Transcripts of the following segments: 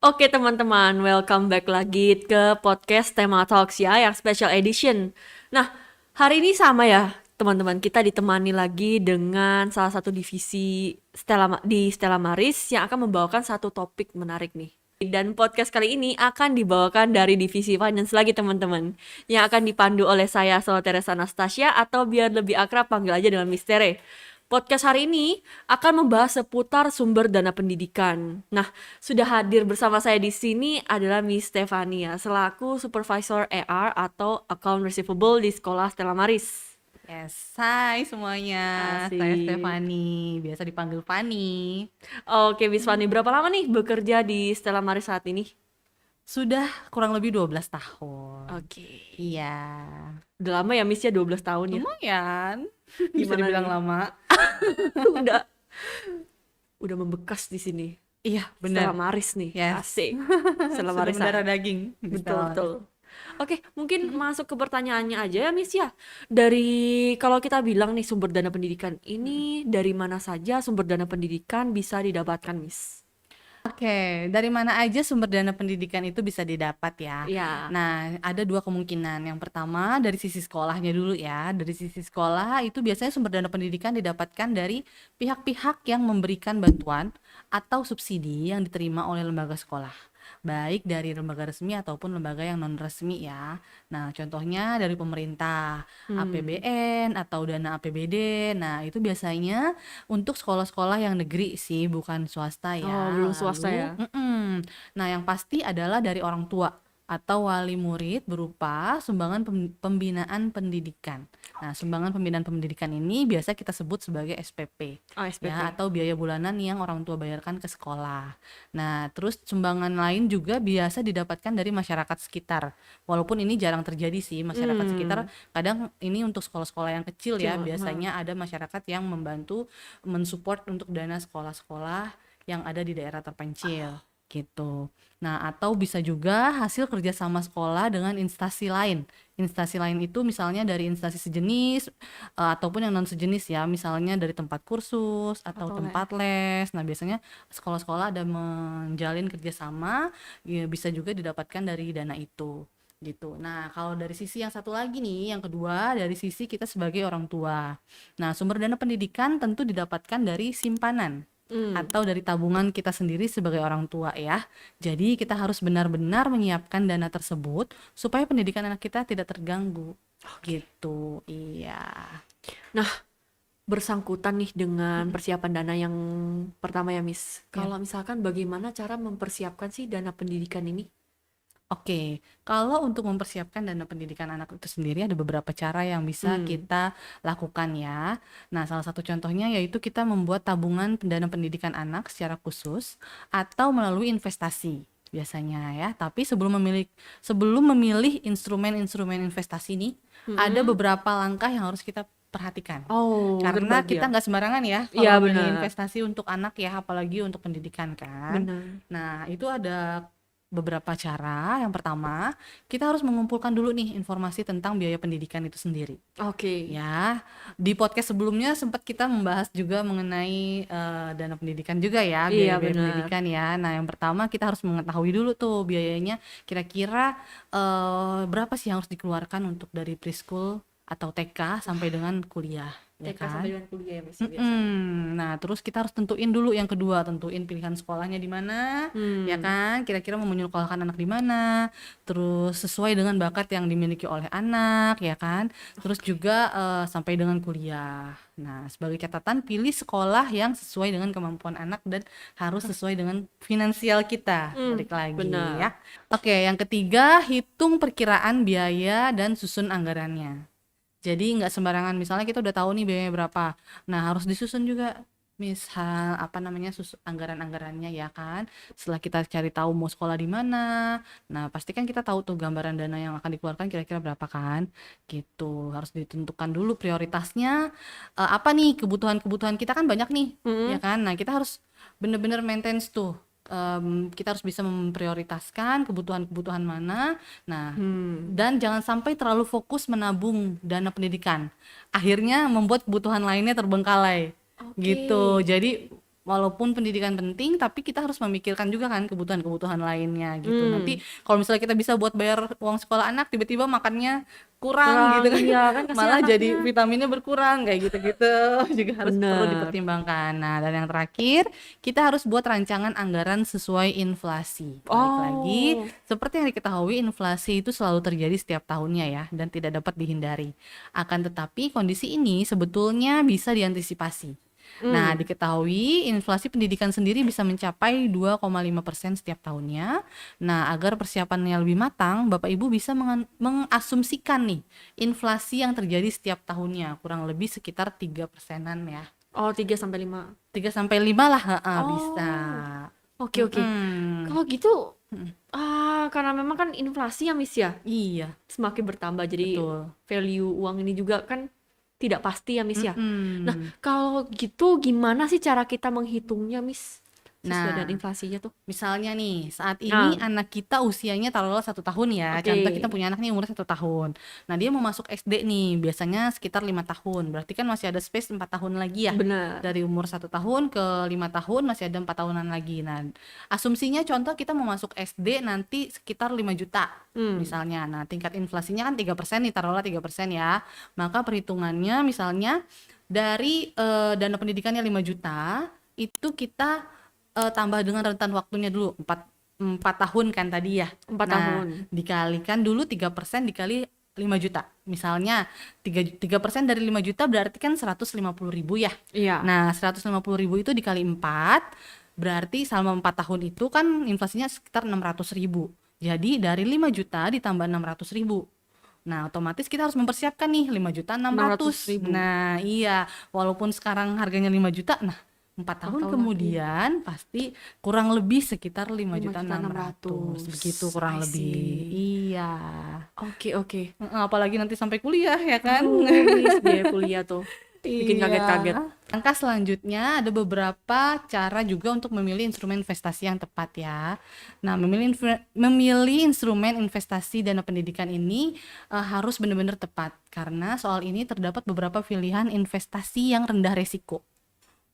Oke teman-teman, welcome back lagi ke podcast Tema Talks ya, yang special edition. Nah, hari ini sama ya teman-teman, kita ditemani lagi dengan salah satu divisi di Stella Maris yang akan membawakan satu topik menarik nih. Dan podcast kali ini akan dibawakan dari divisi finance lagi teman-teman, yang akan dipandu oleh saya Sola Teresa Anastasia, atau biar lebih akrab panggil aja dengan Miss Tere. Podcast hari ini akan membahas seputar sumber dana pendidikan. Nah, sudah hadir bersama saya di sini adalah Miss Stefania selaku Supervisor AR atau Account Receivable di Sekolah Stella Maris. Yes, hai semuanya. Saya Asik. Stefani, biasa dipanggil Fani. Oke, Miss Fani, berapa lama nih bekerja di Stella Maris saat ini? Sudah kurang lebih 12 tahun. Oke. Iya, Udah lama ya Miss ya, 12 tahun ya. lumayan. Bisa Gimana dibilang nih? lama. Udah udah membekas di sini. Iya, Stella benar. Maris nih. Yes. Asik. Stella Sudah mendarah Marisan. daging di Betul, Stella betul. Maris. Oke, mungkin masuk ke pertanyaannya aja ya, Miss ya. Dari kalau kita bilang nih sumber dana pendidikan, ini dari mana saja sumber dana pendidikan bisa didapatkan, Miss? Oke, dari mana aja sumber dana pendidikan itu bisa didapat ya? Ya. Nah, ada dua kemungkinan. Yang pertama dari sisi sekolahnya dulu ya. Dari sisi sekolah itu biasanya sumber dana pendidikan didapatkan dari pihak-pihak yang memberikan bantuan atau subsidi yang diterima oleh lembaga sekolah. Baik dari lembaga resmi ataupun lembaga yang non resmi ya. Nah, contohnya dari pemerintah, Hmm. APBN atau dana APBD. Nah, itu biasanya untuk sekolah-sekolah yang negeri sih, bukan swasta Oh, ya. belum swasta Lalu, ya. nah yang pasti adalah dari orang tua atau wali murid berupa sumbangan pembinaan pendidikan. Nah, sumbangan pembinaan pendidikan ini biasa kita sebut sebagai SPP Oh, ya, SPP. atau biaya bulanan yang orang tua bayarkan ke sekolah. Nah, terus sumbangan lain juga biasa didapatkan dari masyarakat sekitar. Walaupun ini jarang terjadi sih, masyarakat sekitar Hmm. kadang ini untuk sekolah-sekolah yang kecil ya, Kecil. Hah. biasanya ada masyarakat yang membantu mensupport untuk dana sekolah-sekolah yang ada di daerah terpencil gitu. Nah, atau bisa juga hasil kerjasama sekolah dengan instansi lain. Instansi lain itu misalnya dari instansi sejenis ataupun yang non sejenis ya, misalnya dari tempat kursus atau Atau tempat les. Nah, biasanya sekolah-sekolah ada menjalin kerjasama, ya, bisa juga didapatkan dari dana itu gitu. Nah, kalau dari sisi yang satu lagi nih, yang kedua dari sisi kita sebagai orang tua. Nah, sumber dana pendidikan tentu didapatkan dari simpanan Hmm. atau dari tabungan kita sendiri sebagai orang tua ya. Jadi kita harus benar-benar menyiapkan dana tersebut supaya pendidikan anak kita tidak terganggu. Oke. Gitu. Iya. Nah, bersangkutan nih dengan persiapan dana yang pertama ya, Miss. Ya. Kalau misalkan bagaimana cara mempersiapkan sih dana pendidikan ini? Oke, kalau untuk mempersiapkan dana pendidikan anak itu sendiri ada beberapa cara yang bisa Hmm. kita lakukan ya. Nah, salah satu contohnya yaitu kita membuat tabungan dana pendidikan anak secara khusus atau melalui investasi biasanya ya. Tapi sebelum memilih instrumen-instrumen investasi ini, ada Hmm. beberapa langkah yang harus kita perhatikan. Oh, Karena terbagi ya? kita nggak sembarangan ya Iya, kalau memilih benar. investasi untuk anak ya, apalagi untuk pendidikan kan. Benar. Nah, itu ada beberapa cara. Yang pertama, kita harus mengumpulkan dulu nih informasi tentang biaya pendidikan itu sendiri. Oke. Ya, di podcast sebelumnya sempat kita membahas juga mengenai dana pendidikan juga ya, Iya, biaya-biaya benar. pendidikan ya. Nah, yang pertama kita harus mengetahui dulu tuh biayanya kira-kira berapa sih yang harus dikeluarkan untuk dari preschool atau TK sampai dengan kuliah, ya TK sampai kan? dengan kuliah ya, Miss, ya, biasanya. Nah, terus kita harus tentuin dulu yang kedua, tentuin pilihan sekolahnya di mana, ya Hmm. kan? Kira-kira mau menyekolahkan anak di mana, terus sesuai dengan bakat yang dimiliki oleh anak, ya kan? Terus juga sampai dengan kuliah. Nah, sebagai catatan, pilih sekolah yang sesuai dengan kemampuan anak dan harus sesuai dengan finansial kita. Hmm. Balik lagi Benar. ya. Oke, yang ketiga, hitung perkiraan biaya dan susun anggarannya. Jadi nggak sembarangan, misalnya kita udah tahu nih biayanya berapa. Nah, harus disusun juga misal apa namanya anggaran-anggarannya ya kan. Setelah kita cari tahu mau sekolah di mana. Nah, pasti kan kita tahu tuh gambaran dana yang akan dikeluarkan kira-kira berapa kan. Gitu. Harus ditentukan dulu prioritasnya apa nih kebutuhan-kebutuhan kita kan banyak nih, ya Hmm. kan. Nah, kita harus bener-bener maintenance tuh. Kita harus bisa memprioritaskan kebutuhan-kebutuhan mana. Nah, Hmm. dan jangan sampai terlalu fokus menabung dana pendidikan. Akhirnya membuat kebutuhan lainnya terbengkalai. Oke. Gitu. Jadi walaupun pendidikan penting, tapi kita harus memikirkan juga kan kebutuhan-kebutuhan lainnya gitu. Nanti kalau misalnya kita bisa buat bayar uang sekolah anak, tiba-tiba makannya kurang gitu Kurang, kan, iya kan kasihan malah jadi anaknya. vitaminnya berkurang kayak gitu-gitu juga harus perlu Bener. dipertimbangkan. Nah, dan yang terakhir, kita harus buat rancangan anggaran sesuai inflasi. Balik lagi, Oh, seperti yang diketahui, inflasi itu selalu terjadi setiap tahunnya ya, dan tidak dapat dihindari. Akan tetapi, kondisi ini sebetulnya bisa diantisipasi. Nah, diketahui inflasi pendidikan sendiri bisa mencapai 2,5% setiap tahunnya. Nah, agar persiapannya lebih matang, Bapak Ibu bisa mengasumsikan nih inflasi yang terjadi setiap tahunnya, kurang lebih sekitar 3%-an ya. oh 3 sampai 5. 3 sampai 5 lah, bisa. Oh, oke. Mm-mm. Kalau gitu, karena memang kan inflasi ya Miss ya, Iya, semakin bertambah. Jadi betul. value uang ini juga kan tidak pasti ya Miss ya. Nah, Mm-mm. kalau gitu gimana sih cara kita menghitungnya Miss? Sesuai dengan Nah, inflasinya tuh. misalnya nih, saat ini Nah, anak kita usianya taruhlah 1 tahun ya. oke. Contoh kita punya anak nih umurnya 1 tahun. Nah, dia mau masuk SD nih, biasanya sekitar 5 tahun. Berarti kan masih ada space 4 tahun lagi ya. Benar. Dari umur 1 tahun ke 5 tahun masih ada 4 tahunan lagi. Nah, asumsinya contoh kita mau masuk SD nanti sekitar 5 juta. Misalnya, nah tingkat inflasinya kan 3% nih, taruhlah 3% ya. Maka perhitungannya misalnya dari dana pendidikannya 5 juta, itu kita tambah dengan rentan waktunya dulu 4 tahun kan tadi ya. 4 tahun. Nah, dikalikan dulu 3% dikali 5 juta. Misalnya 3% dari 5 juta berarti kan 150.000 ya. Iya. Nah, 150.000 itu dikali 4 berarti selama 4 tahun itu kan inflasinya sekitar 600.000. Jadi dari 5 juta ditambah 600.000. Nah, otomatis kita harus mempersiapkan nih 5.600.000. 600.000. Nah, iya, walaupun sekarang harganya 5 juta, nah 4 tahun 4 tahun lagi. kemudian pasti kurang lebih sekitar 5.600.000. 5.600.000 begitu kurang I lebih. see. Iya. Oke. Apalagi nanti sampai kuliah ya kan. Aduh, Miss, biaya kuliah tuh. Bikin Iya. kaget-kaget. Langkah selanjutnya ada beberapa cara juga untuk memilih instrumen investasi yang tepat ya. Nah, memilih instrumen investasi dana pendidikan ini harus benar-benar tepat karena soal ini terdapat beberapa pilihan investasi yang rendah resiko.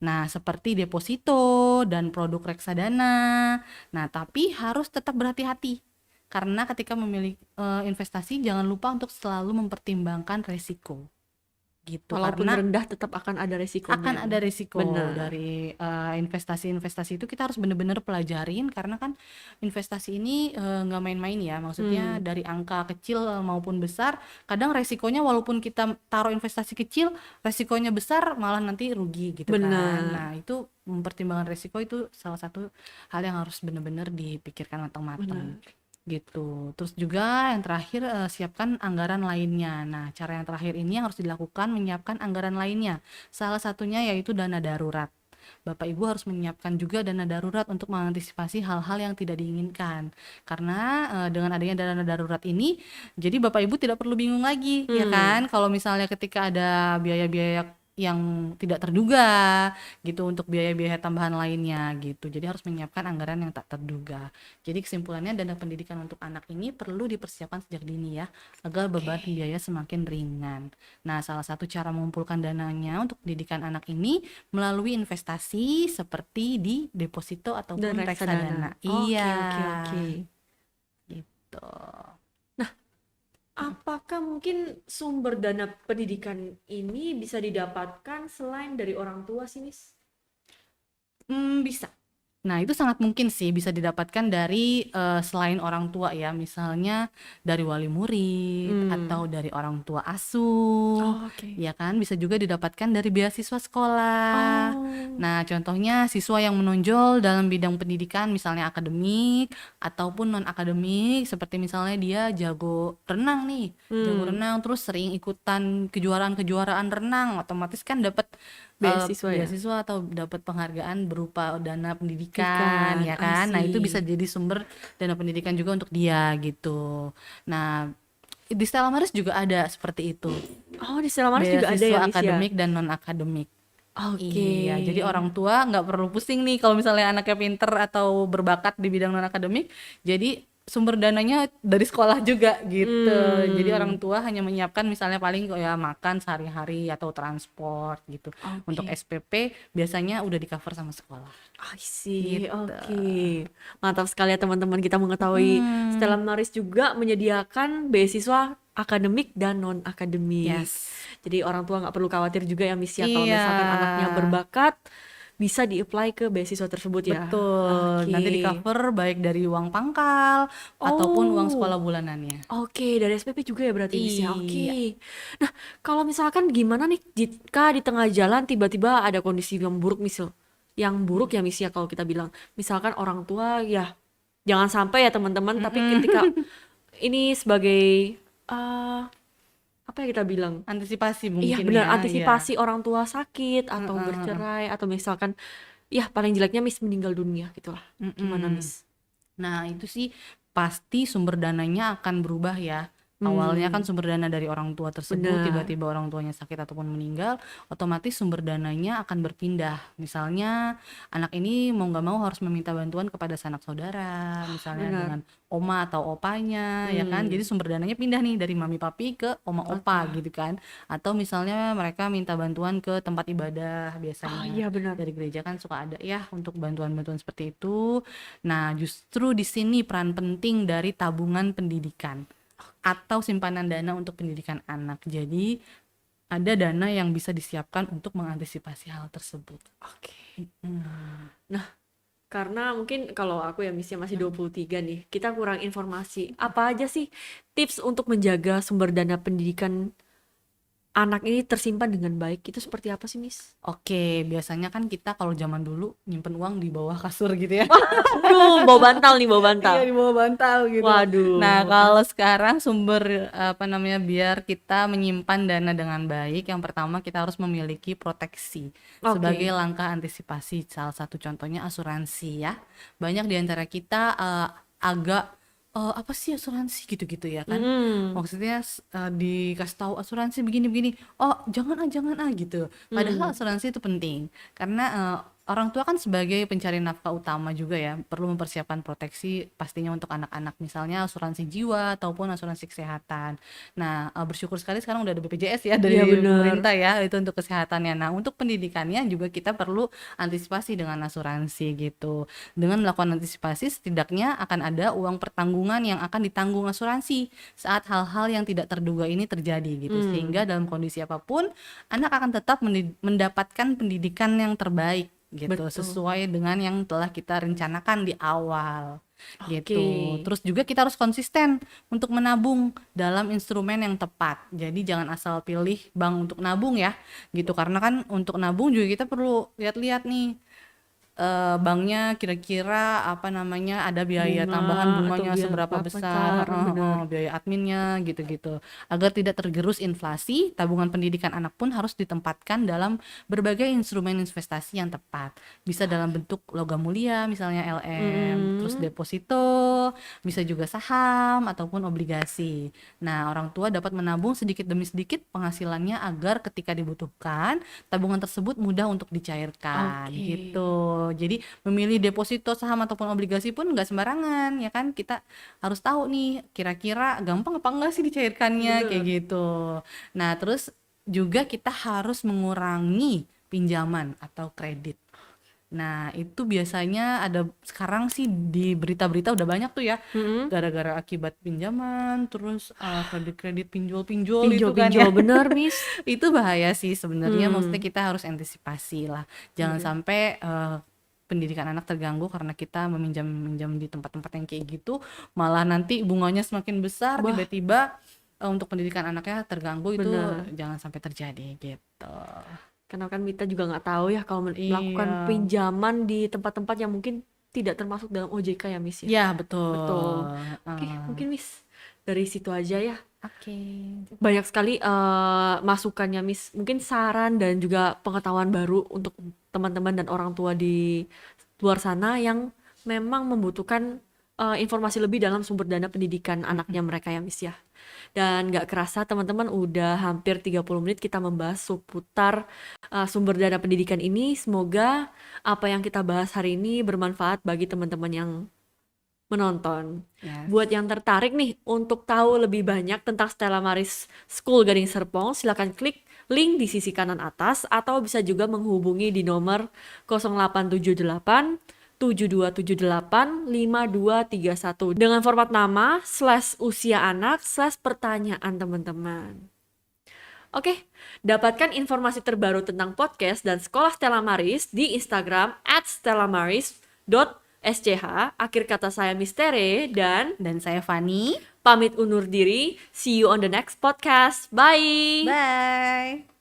Nah, seperti deposito dan produk reksadana. Nah, tapi harus tetap berhati-hati. Karena ketika memilih investasi, jangan lupa untuk selalu mempertimbangkan resiko. Gitu. Walaupun Karena rendah tetap akan ada resikonya. akan ada resiko Benar. dari investasi-investasi itu kita harus benar-benar pelajarin karena kan investasi ini nggak main-main ya, maksudnya dari angka kecil maupun besar kadang resikonya walaupun kita taruh investasi kecil resikonya besar malah nanti rugi gitu kan. Benar. Nah, itu mempertimbangkan resiko itu salah satu hal yang harus benar-benar dipikirkan matang-matang gitu. Terus juga yang terakhir siapkan anggaran lainnya. Nah, cara yang terakhir ini yang harus dilakukan menyiapkan anggaran lainnya. Salah satunya yaitu dana darurat. Bapak Ibu harus menyiapkan juga dana darurat untuk mengantisipasi hal-hal yang tidak diinginkan. Karena dengan adanya dana darurat ini, jadi Bapak Ibu tidak perlu bingung lagi, ya kan? Kalau misalnya ketika ada biaya-biaya yang tidak terduga gitu untuk biaya-biaya tambahan lainnya gitu. Jadi harus menyiapkan anggaran yang tak terduga. Jadi kesimpulannya dana pendidikan untuk anak ini perlu dipersiapkan sejak dini ya, agar beban biaya semakin ringan. Nah, salah satu cara mengumpulkan dananya untuk pendidikan anak ini melalui investasi seperti di deposito ataupun Dan reksadana. reksadana. Iya. Oke. Gitu. Apakah mungkin sumber dana pendidikan ini bisa didapatkan selain dari orang tua sih, Miss? Bisa. Nah, itu sangat mungkin sih bisa didapatkan dari selain orang tua ya, misalnya dari wali murid atau dari orang tua asuh, Oke. ya kan? Bisa juga didapatkan dari beasiswa sekolah. Nah, contohnya siswa yang menonjol dalam bidang pendidikan, misalnya akademik ataupun non akademik, seperti misalnya dia jago renang nih, jago renang terus sering ikutan kejuaraan-kejuaraan renang, otomatis kan dapat Beasiswa ya? beasiswa atau dapat penghargaan berupa dana pendidikan ya I kan. Nah, itu see. bisa jadi sumber dana pendidikan juga untuk dia gitu. Nah, di Stella Maris juga ada seperti itu. Oh, di Stella Maris juga ada ya, Beasiswa Miss ya? akademik dan non akademik. Oke. Iya, jadi orang tua nggak perlu pusing nih kalau misalnya anaknya pinter atau berbakat di bidang non akademik. Jadi sumber dananya dari sekolah juga gitu. Jadi orang Hmm, tua hanya menyiapkan misalnya paling ya makan sehari-hari atau transport gitu. Untuk oke. SPP biasanya udah di-cover sama sekolah I see, gitu. oke. Mantap sekali ya teman-teman kita mengetahui Stella Mm, Maris juga menyediakan beasiswa akademik dan non-akademik. yes. Jadi orang tua nggak perlu khawatir juga ya Miss ya kalau Iya, misalkan anaknya berbakat bisa di-apply ke beasiswa tersebut ya. betul. Nanti Oke. di-cover baik dari uang pangkal ataupun uang Oh, sekolah bulanannya. oke dari SPP juga ya berarti Miss ya. Iya. Oke. Nah, kalau misalkan gimana nih jika di tengah jalan tiba-tiba ada kondisi yang buruk misal, yang buruk ya Miss ya kalau kita bilang, misalkan orang tua ya jangan sampai ya teman-teman, tapi ketika Mm-mm. ini sebagai eh apa ya kita bilang? Antisipasi Iya mungkin benar, ya, ya. antisipasi orang tua sakit atau Heeh. bercerai atau misalkan ya paling jeleknya Miss meninggal dunia gitulah. Gimana Mm-mm. Miss? Nah, itu sih pasti sumber dananya akan berubah ya. Awalnya kan Hmm, sumber dana dari orang tua tersebut, benar. tiba-tiba orang tuanya sakit ataupun meninggal, otomatis sumber dananya akan berpindah. Misalnya, anak ini mau nggak mau harus meminta bantuan kepada sanak saudara, misalnya Benar. dengan oma atau opanya, ya kan? Jadi Hmm, sumber dananya pindah nih dari mami papi ke oma opa oke. gitu kan. Atau misalnya mereka minta bantuan ke tempat ibadah Oh biasanya. iya benar. Dari gereja kan suka ada ya untuk bantuan-bantuan seperti itu. Nah, justru di sini peran penting dari tabungan pendidikan atau simpanan dana untuk pendidikan anak. Jadi, ada dana yang bisa disiapkan untuk mengantisipasi hal tersebut. Oke. Hmm. Nah, karena mungkin kalau aku ya Miss ya masih Hmm. 23 nih, kita kurang informasi. Apa aja sih tips untuk menjaga sumber dana pendidikan anak ini tersimpan dengan baik? Itu seperti apa sih, Miss? Oke, biasanya kan kita kalau zaman dulu nyimpen uang di bawah kasur gitu ya. Aduh, bawa bantal nih, bawa bantal. Iya, di bawah bantal gitu. Nah, Waduh. kalau sekarang sumber apa namanya biar kita menyimpan dana dengan baik, yang pertama kita harus memiliki proteksi sebagai Oke. langkah antisipasi. Salah satu contohnya asuransi ya. Banyak di antara kita agak apa sih asuransi gitu-gitu ya kan? Mm-mm. Maksudnya dikasih tahu asuransi begini-begini. Oh, jangan ah gitu. Padahal Mm. asuransi itu penting karena orang tua kan sebagai pencari nafkah utama juga ya, perlu mempersiapkan proteksi pastinya untuk anak-anak, misalnya asuransi jiwa ataupun asuransi kesehatan. Nah, bersyukur sekali sekarang udah ada BPJS ya Iya dari bener. pemerintah ya, itu untuk kesehatannya. Nah, untuk pendidikannya juga kita perlu antisipasi dengan asuransi gitu. Dengan melakukan antisipasi, setidaknya akan ada uang pertanggungan yang akan ditanggung asuransi saat hal-hal yang tidak terduga ini terjadi gitu. Hmm. Sehingga dalam kondisi apapun, anak akan tetap mendapatkan pendidikan yang terbaik gitu Betul. sesuai dengan yang telah kita rencanakan di awal Oke. gitu. Terus juga kita harus konsisten untuk menabung dalam instrumen yang tepat. Jadi jangan asal pilih bank untuk nabung ya gitu, karena kan untuk nabung juga kita perlu lihat-lihat nih banknya kira-kira apa namanya ada biaya Bunga tambahan atau bunganya biar seberapa besar, besar, bener. biaya adminnya gitu-gitu. Agar tidak tergerus inflasi, tabungan pendidikan anak pun harus ditempatkan dalam berbagai instrumen investasi yang tepat. Bisa dalam bentuk logam mulia, misalnya LM, terus Mm-mm. deposito, bisa juga saham ataupun obligasi. Nah, orang tua dapat menabung sedikit demi sedikit penghasilannya agar ketika dibutuhkan, tabungan tersebut mudah untuk dicairkan Oke. gitu. Jadi memilih deposito saham ataupun obligasi pun nggak sembarangan ya kan. Kita harus tahu nih kira-kira gampang apa enggak sih dicairkannya kayak Bener. gitu. Nah, terus juga kita harus mengurangi pinjaman atau kredit. Nah, itu biasanya ada sekarang sih di berita-berita udah banyak tuh ya, Mm-mm. gara-gara akibat pinjaman, terus kredit-kredit pinjol-pinjol itu kan ya. Pinjol-pinjol bener, Miss. Itu bahaya sih sebenarnya, maksudnya Hmm. kita harus antisipasi lah. Jangan Bener. sampai pendidikan anak terganggu karena kita meminjam-minjam di tempat-tempat yang kayak gitu, malah nanti bunganya semakin besar, Wah, tiba-tiba untuk pendidikan anaknya terganggu, itu bener. jangan sampai terjadi gitu. Karena kan kita juga nggak tahu ya kalau Iya, melakukan pinjaman di tempat-tempat yang mungkin tidak termasuk dalam OJK ya, Miss ya. ya betul. Betul. Oke, mungkin Miss dari situ aja ya. Oke. Banyak sekali masukannya Miss. Mungkin saran dan juga pengetahuan baru untuk teman-teman dan orang tua di luar sana yang memang membutuhkan informasi lebih dalam sumber dana pendidikan anaknya mereka ya Miss ya. Dan nggak kerasa teman-teman udah hampir 30 menit kita membahas seputar sumber dana pendidikan ini. Semoga apa yang kita bahas hari ini bermanfaat bagi teman-teman yang menonton. Yes. Buat yang tertarik nih untuk tahu lebih banyak tentang Stella Maris School Gading Serpong, silakan klik link di sisi kanan atas atau bisa juga menghubungi di nomor 0878 7278 5231 dengan format nama /usia anak /pertanyaan teman-teman. Oke, dapatkan informasi terbaru tentang podcast dan Sekolah Stella Maris di Instagram @stellamaris.sch. Akhir kata saya Mistere dan Dan saya Fani. pamit undur diri. See you on the next podcast. Bye! Bye.